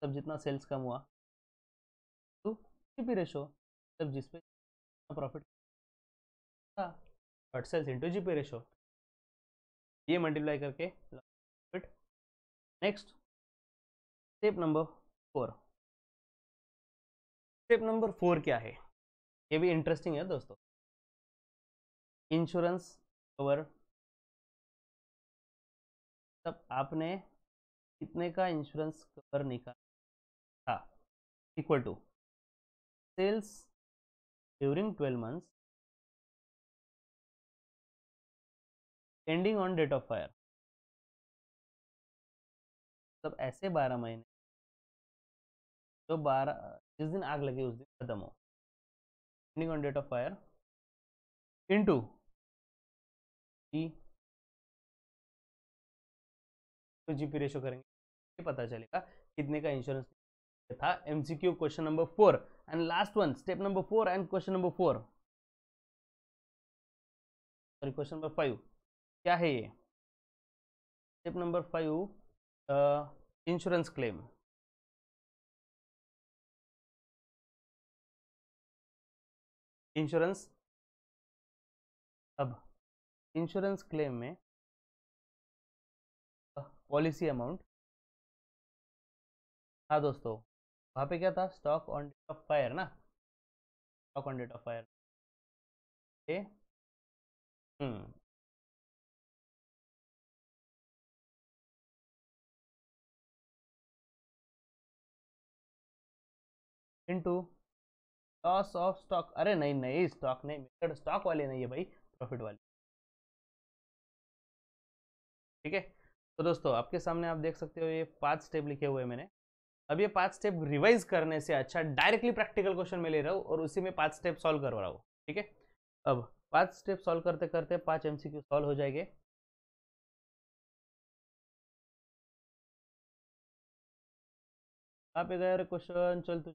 तब जितना सेल्स कम हुआ तो जीपी रेशो, तब जिस पे प्रॉफिट था, short sales into GP ratio, ये मल्टीप्लाई करके profit. Next step number 4, step number 4 क्या है, ये भी इंटरेस्टिंग है दोस्तों, इंश्योरेंस कवर। तब आपने कितने का इंश्योरेंस कवर निकाला था, equal to sales during 12 months ending on date of fire, मतलब ऐसे 12 महीने जो 12 जिस दिन आग लगे उस दिन खत्म हो, ending on date of fire into GP ratio करेंगे, ये पता चलेगा कितने का इंश्योरेंस था। MCQ question number 4 and last one, step number 4 and question number 4, sorry question number 5 क्या है ये? Step number 5 insurance claim. Insurance, अब इंश्योरेंस क्लेम में पॉलिसी अमाउंट, हाँ दोस्तों वहाँ पे क्या था, stock on date of fire ना, stock on date of fire into loss of stock, अरे नहीं नहीं स्टॉक नहीं, मेथड स्टॉक वाले नहीं है भाई, प्रॉफिट वाले, ठीक है। तो दोस्तों आपके सामने आप देख सकते हो ये 5 स्टेप लिखे हुए हैं मैंने। अब ये 5 स्टेप रिवाइज करने से अच्छा डायरेक्टली प्रैक्टिकल क्वेश्चन में ले रहा हूँ और उसी में 5 स्टेप सॉल्व करवा रहा हूँ, ठीक है। अब 5 स्टेप सॉल्व करते करते 5 एमसीक्यू सॉल्व हो जाएंगे। आप गए क्वेश्चन चल तू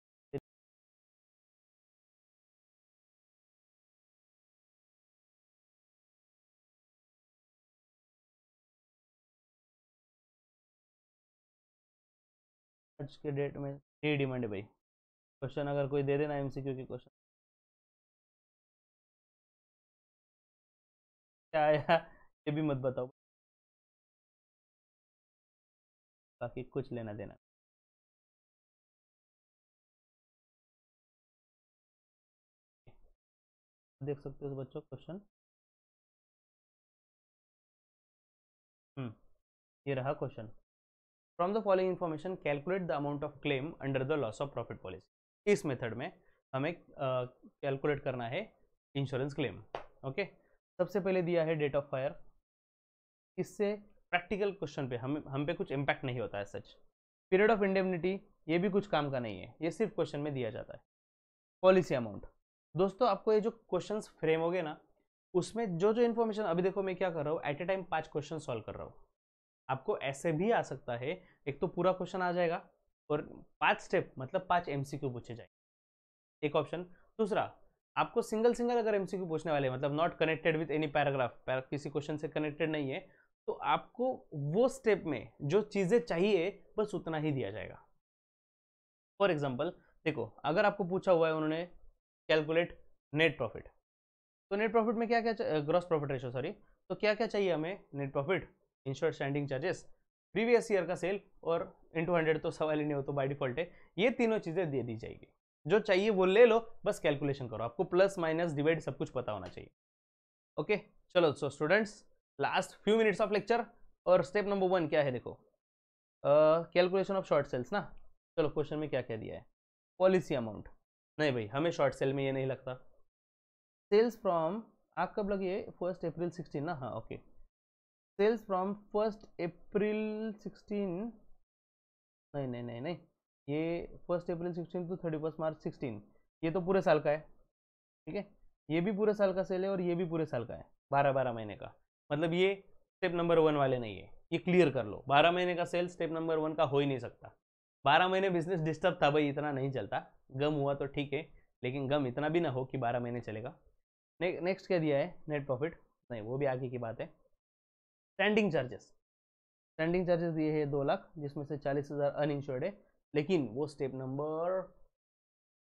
आज के डेट में ये डिमांड है भाई, क्वेश्चन अगर कोई दे देना एमसीक्यू के क्वेश्चन क्या आया ये भी मत बताओ, बाकी कुछ लेना देना। देख सकते हो बच्चों क्वेश्चन, ये रहा question. From the following information calculate the amount of claim under the loss of profit policy. इस मेथड में हमें कैलकुलेट करना है इंश्योरेंस क्लेम, ओके। सबसे पहले दिया है डेट ऑफ फायर, इससे प्रैक्टिकल क्वेश्चन पे हम पे कुछ इम्पैक्ट नहीं होता है सच। पीरियड ऑफ इंडेमनिटी ये भी कुछ काम का नहीं है, ये सिर्फ क्वेश्चन में दिया जाता है। पॉलिसी अमाउंट, दोस्तों आपको ये जो क्वेश्चंस फ्रेम हो गए ना, उसमें जो जो इन्फॉर्मेशन, अभी देखो मैं क्या कर रहा हूँ, at a time 5 question solve कर रहा हूँ। आपको ऐसे भी आ सकता है, एक तो पूरा क्वेश्चन आ जाएगा और 5 स्टेप मतलब 5 एमसीक्यू पूछे जाएंगे, एक ऑप्शन। दूसरा, आपको सिंगल सिंगल अगर एमसीक्यू पूछने वाले मतलब not connected with any paragraph, किसी क्वेश्चन से कनेक्टेड नहीं है, तो आपको वो स्टेप में जो चीजें चाहिए बस उतना ही दिया जाएगा। फॉर एग्जाम्पल देखो, अगर आपको पूछा हुआ है उन्होंने कैलकुलेट नेट प्रॉफिट, तो नेट प्रॉफिट में क्या क्या, ग्रॉस प्रॉफिट रेशो सॉरी, तो क्या क्या चाहिए हमें, net profit, insured standing charges, previous year का सेल और इंटू 100 तो सवाल ही नहीं हो, तो बाय डिफॉल्ट है। ये तीनों चीजें दे दी जाएगी, जो चाहिए वो ले लो, बस कैलकुलेशन करो, आपको प्लस माइनस डिवाइड सब कुछ पता होना चाहिए, ओके। चलो so students, last few minutes of lecture, और स्टेप नंबर 1 क्या है देखो, कैलकुलेशन ऑफ शॉर्ट सेल्स ना। चलो क्वेश्चन में क्या क्या दिया है, पॉलिसी अमाउंट, नहीं भाई हमें शॉर्ट सेल में ये नहीं लगता। सेल्स फ्रॉम, आग कब लगी है, 1 अप्रैल 16 ना, हाँ ओके। सेल्स फ्रॉम 1 अप्रैल 16, नहीं नहीं नहीं नहीं, ये 1 अप्रैल 16 टू 31 मार्च 16, ये तो पूरे साल का है, ठीक है। ये भी पूरे साल का सेल है और ये भी पूरे साल का है, 12-12 महीने का, मतलब ये स्टेप नंबर 1 वाले नहीं है, ये क्लियर कर लो। 12 महीने का सेल स्टेप नंबर 1 का हो ही नहीं सकता। 12 महीने बिजनेस डिस्टर्ब था भाई, इतना नहीं चलता, गम हुआ तो ठीक है, लेकिन गम इतना भी ना हो कि 12 महीने चलेगा। नेक्स्ट क्या दिया है, नेट प्रॉफिट, नहीं वो भी आगे की बात है। स्टैंडिंग चार्जेस, स्टैंडिंग चार्जेस दिए है 2 लाख, जिसमें से 40,000 अनइंश्योर्ड है, लेकिन वो स्टेप नंबर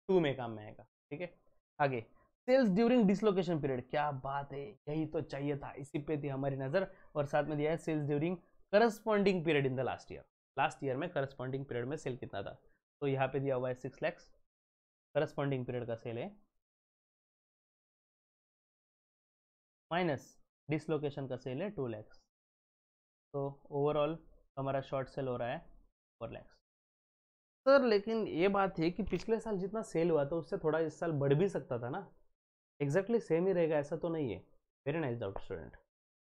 2 में काम में आएगा, ठीक है। आगे सेल्स ड्यूरिंग डिसलोकेशन पीरियड, क्या बात है, यही तो चाहिए था, इसी पे थी हमारी नजर। और साथ में दिया है sales during corresponding period in the last year, last year में करस्पॉन्डिंग पीरियड में सेल कितना था, तो यहाँ पे दिया हुआ है 6 लाख, करस्पॉन्डिंग पीरियड का सेल है, माइनस डिसलोकेशन का सेल है 2 लाख, तो ओवरऑल हमारा शॉर्ट सेल हो रहा है 4 लाख। सर लेकिन ये बात है कि पिछले साल जितना सेल हुआ था उससे थोड़ा इस साल बढ़ भी सकता था ना, एग्जैक्टली सेम ही रहेगा ऐसा तो नहीं है। Very nice doubt student.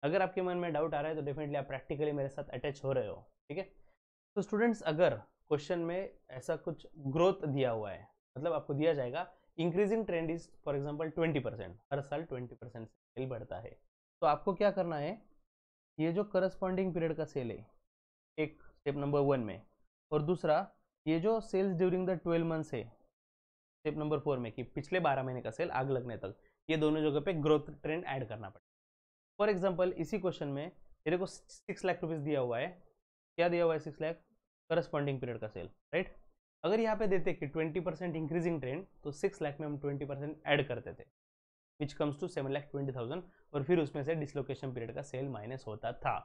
अगर आपके मन में डाउट आ रहा है तो डेफिनेटली आप प्रैक्टिकली मेरे साथ अटैच हो रहे हो, ठीक है। तो स्टूडेंट्स, अगर क्वेश्चन में ऐसा कुछ ग्रोथ दिया हुआ है, मतलब आपको दिया जाएगा increasing trend is for example 20%, हर साल 20% सेल बढ़ता है, तो आपको क्या करना है, ये जो करस्पॉन्डिंग पीरियड का सेल है एक स्टेप नंबर 1 में, और दूसरा ये जो सेल्स ड्यूरिंग द 12 मंथ्स है स्टेप नंबर 4 में, कि पिछले 12 महीने का सेल आग लगने तक, ये दोनों जगह पे ग्रोथ ट्रेंड ऐड करना पड़ेगा। फॉर एग्जांपल इसी क्वेश्चन में तेरे को 6 लाख रुपीस दिया हुआ है, क्या दिया हुआ है, 6 लाख करस्पॉन्डिंग पीरियड का सेल, राइट। अगर यहाँ पे देते कि 20% इंक्रीजिंग ट्रेंड, तो 6 लाख में हम 20% ऐड करते थे, विच कम्स टू 7,20,000, और फिर उसमें से डिसलोकेशन पीरियड का सेल माइनस होता था।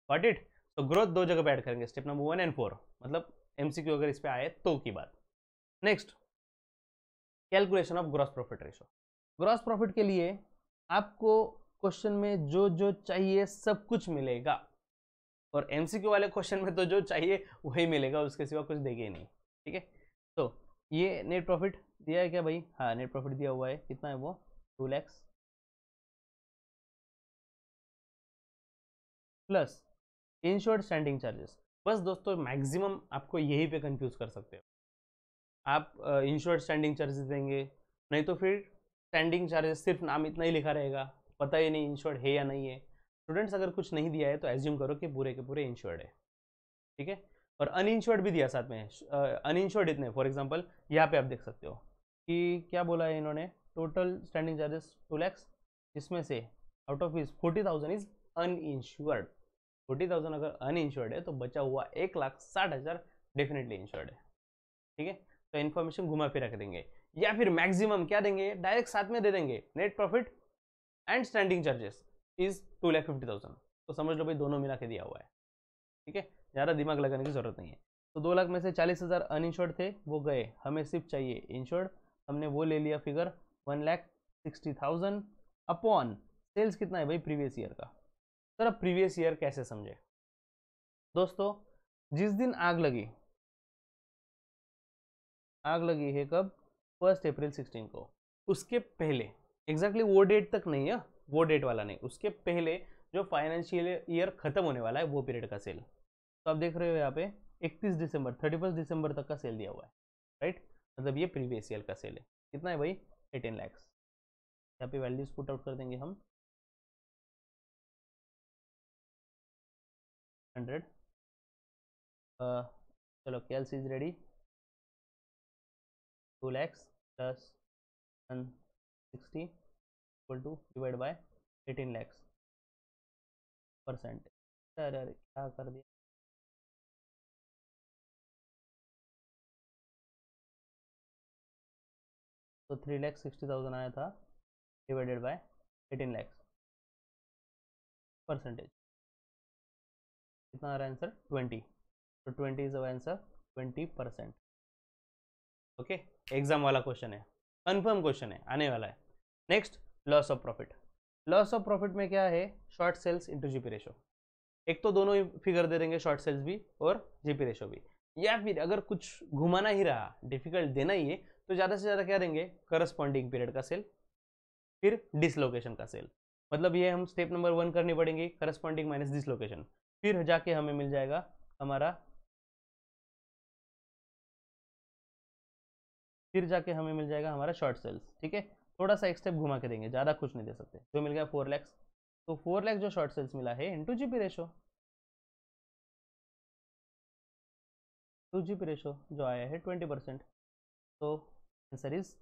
Got it. तो ग्रोथ दो जगह पे ऐड करेंगे, स्टेप नंबर 1 एंड 4, मतलब एमसीक्यू अगर इस पे आए तो की बात। Next, calculation of gross profit ratio. Gross profit के लिए आपको क्वेश्चन में जो जो चाहिए सब कुछ मिलेगा, और एमसीक्यू वाले क्वेश्चन में तो जो चाहिए वही मिलेगा, उसके सिवा कुछ देंगे नहीं, ठीक है। तो ये नेट प्रॉफिट दिया है क्या भाई, हाँ नेट प्रॉफिट दिया हुआ है, कितना है वो, 2 lakh plus insured standing charges. बस दोस्तों, मैक्सिमम आपको यही पे कंफ्यूज कर सकते हो, आप इंश्योर्ड स्टैंडिंग चार्जेस देंगे, नहीं तो फिर स्टैंडिंग चार्जेस सिर्फ नाम इतना ही लिखा रहेगा, पता ही नहीं इंश्योर्ड है या नहीं है। स्टूडेंट्स, अगर कुछ नहीं दिया है तो एज्यूम करो कि पूरे के पूरे इंश्योर्ड है, ठीक है। और अनइंश्योर्ड भी दिया साथ में, अनइंश्योर्ड इतने, फॉर एग्जांपल यहाँ पे आप देख सकते हो कि क्या बोला है इन्होंने, टोटल स्टैंडिंग चार्जेस 2 लाख, जिसमें से out of is 40,000 is uninsured. 40,000 अगर अनइंश्योर्ड है तो बचा हुआ 1,60,000 डेफिनेटली इंश्योर्ड है, ठीक है। तो इन्फॉर्मेशन घुमा फिरा के देंगे, या फिर मैक्सिमम क्या देंगे, डायरेक्ट साथ में दे देंगे, net profit and standing charges is 2,50,000, तो समझ लो भाई दोनों मिला के दिया हुआ है, ठीक है, ज़्यादा दिमाग लगाने की जरूरत नहीं है। तो 2 लाख में से 40,000 अनइंश्योर्ड थे, वो गए, हमें सिर्फ चाहिए इंश्योर्ड, हमने वो ले लिया फिगर 1,60,000 अपॉन सेल्स कितना है भाई प्रीवियस ईयर का। सर अब प्रीवियस ईयर कैसे समझे दोस्तों, जिस दिन आग लगी है कब, 1 अप्रैल 16 को, उसके पहले एग्जैक्टली वो डेट तक नहीं है, वो डेट वाला नहीं, उसके पहले जो फाइनेंशियल ईयर खत्म होने वाला है वो पीरियड का सेल। तो आप देख रहे हो यहाँ पे 31 दिसंबर 31 दिसंबर तक का सेल दिया हुआ है, राइट, मतलब ये प्रीवियस ईयर का सेल है, कितना है भाई 18 लाख। यहाँ पे वैल्यूज पुट आउट कर देंगे हम, 100, चलो calcs is ready, 2 lakhs plus 160 equal to divide by 18 lakhs percent. अरे अरे क्या कर दिया, तो 3,60,000 आया था डिवाइडेड बाय 18 lakhs परसेंटेज, कितना आ रहा है आंसर 20, तो 20 इज आंसर 20%। ओके, एग्जाम वाला क्वेश्चन है, कंफर्म क्वेश्चन है, आने वाला है। Next, loss of profit. Loss of profit में क्या है, short sales into GP ratio. एक तो दोनों ही फिगर दे देंगे, शॉर्ट सेल्स भी और जीपी रेशो भी, या फिर अगर कुछ घुमाना ही रहा, डिफिकल्ट देना ही है, तो ज़्यादा से ज़्यादा क्या देंगे, करस्पॉन्डिंग पीरियड का सेल, फिर डिसलोकेशन का सेल। मतलब ये हम स्टेप नंबर 1 करनी पड़ेंगी, करस्पॉन्डिंग माइनस डिसलोकेशन, फिर जाके हमें मिल जाएगा हमारा, शॉर्ट सेल्स, ठीक है। थोड़ा सा एक स्टेप घुमा के देंगे, ज़्यादा कुछ नहीं दे सकते। जो मिल गया 4 लाख, तो 4 लाख जो शॉर्ट सेल्स मिला है इंटू जीपी रेशो, जो आया है 20%, तो answer is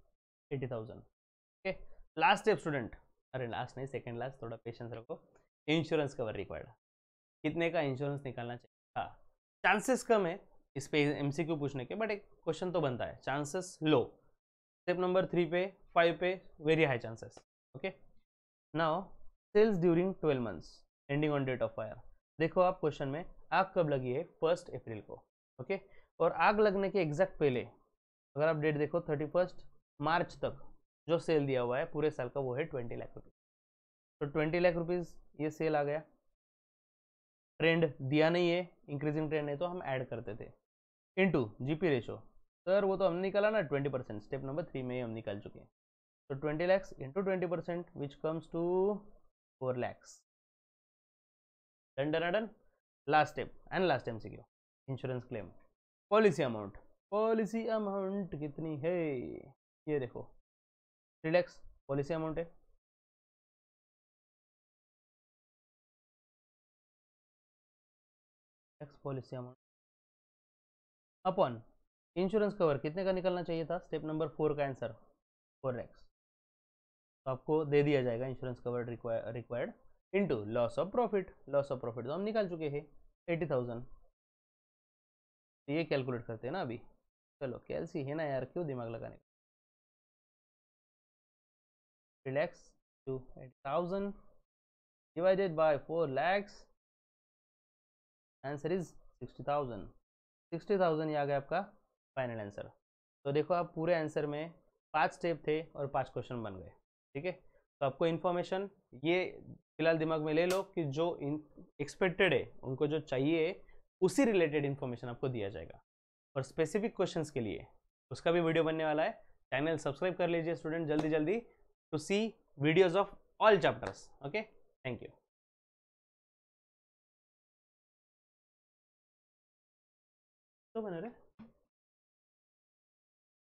80,000। Okay, last step student, अरे लास्ट नहीं, सेकंड लास्ट, थोड़ा पेशेंस रखो। इंश्योरेंस कवर रिक्वायर्ड, कितने का इंश्योरेंस निकालना चाहिए, हाँ चांसेस कम है इस पे एमसीक्यू पूछने के, बट एक क्वेश्चन तो बनता है, चांसेस लो। स्टेप नंबर 3 पे 5 पे very high chances. Okay, now sales during 12 months ending on date of fire. देखो आप क्वेश्चन में आग कब लगी है, 1 अप्रैल को, ओके, और आग लगने के एग्जैक्ट पहले अगर आप डेट देखो 31 मार्च तक जो सेल दिया हुआ है पूरे साल का, वो है 20 लाख रुपीज़। तो 20 लाख रुपीज़ ये सेल आ गया, ट्रेंड दिया नहीं है, इंक्रीजिंग ट्रेंड है तो हम ऐड करते थे, इनटू जीपी रेशो, सर वो तो हमने निकाला ना 20%, स्टेप नंबर 3 में ही हम निकाल चुके हैं। तो 20 lakhs into 20% which comes to 4 lakhs, done done done. Last step and last MCQ, insurance claim. Policy amount, policy amount कितनी है, ये देखो 3 लाख पॉलिसी अमाउंट है। Policy amount upon insurance cover कितने का निकलना चाहिए था, स्टेप नंबर 4 का आंसर 4 लाख। तो आपको दे दिया जाएगा insurance cover required into loss of profit. Loss of profit तो हम निकाल चुके हैं 80,000। ये कैलकुलेट करते हैं ना अभी, चलो कैलसी है ना यार, क्यों दिमाग लगाने का। Relax to 80,000 divided by 4 lakhs, answer is 60,000। 60,000 ये आ गया आपका फाइनल आंसर। तो देखो आप पूरे आंसर में 5 स्टेप थे और 5 क्वेश्चन बन गए, ठीक है। तो आपको इन्फॉर्मेशन ये फिलहाल दिमाग में ले लो कि जो एक्सपेक्टेड है, उनको जो चाहिए उसी रिलेटेड इन्फॉर्मेशन आपको दिया जाएगा। और स्पेसिफिक क्वेश्चंस के लिए उसका भी वीडियो बनने वाला है। चैनल सब्सक्राइब कर लीजिए स्टूडेंट जल्दी जल्दी to see videos of all chapters. Okay, thank you. तो बने रहे।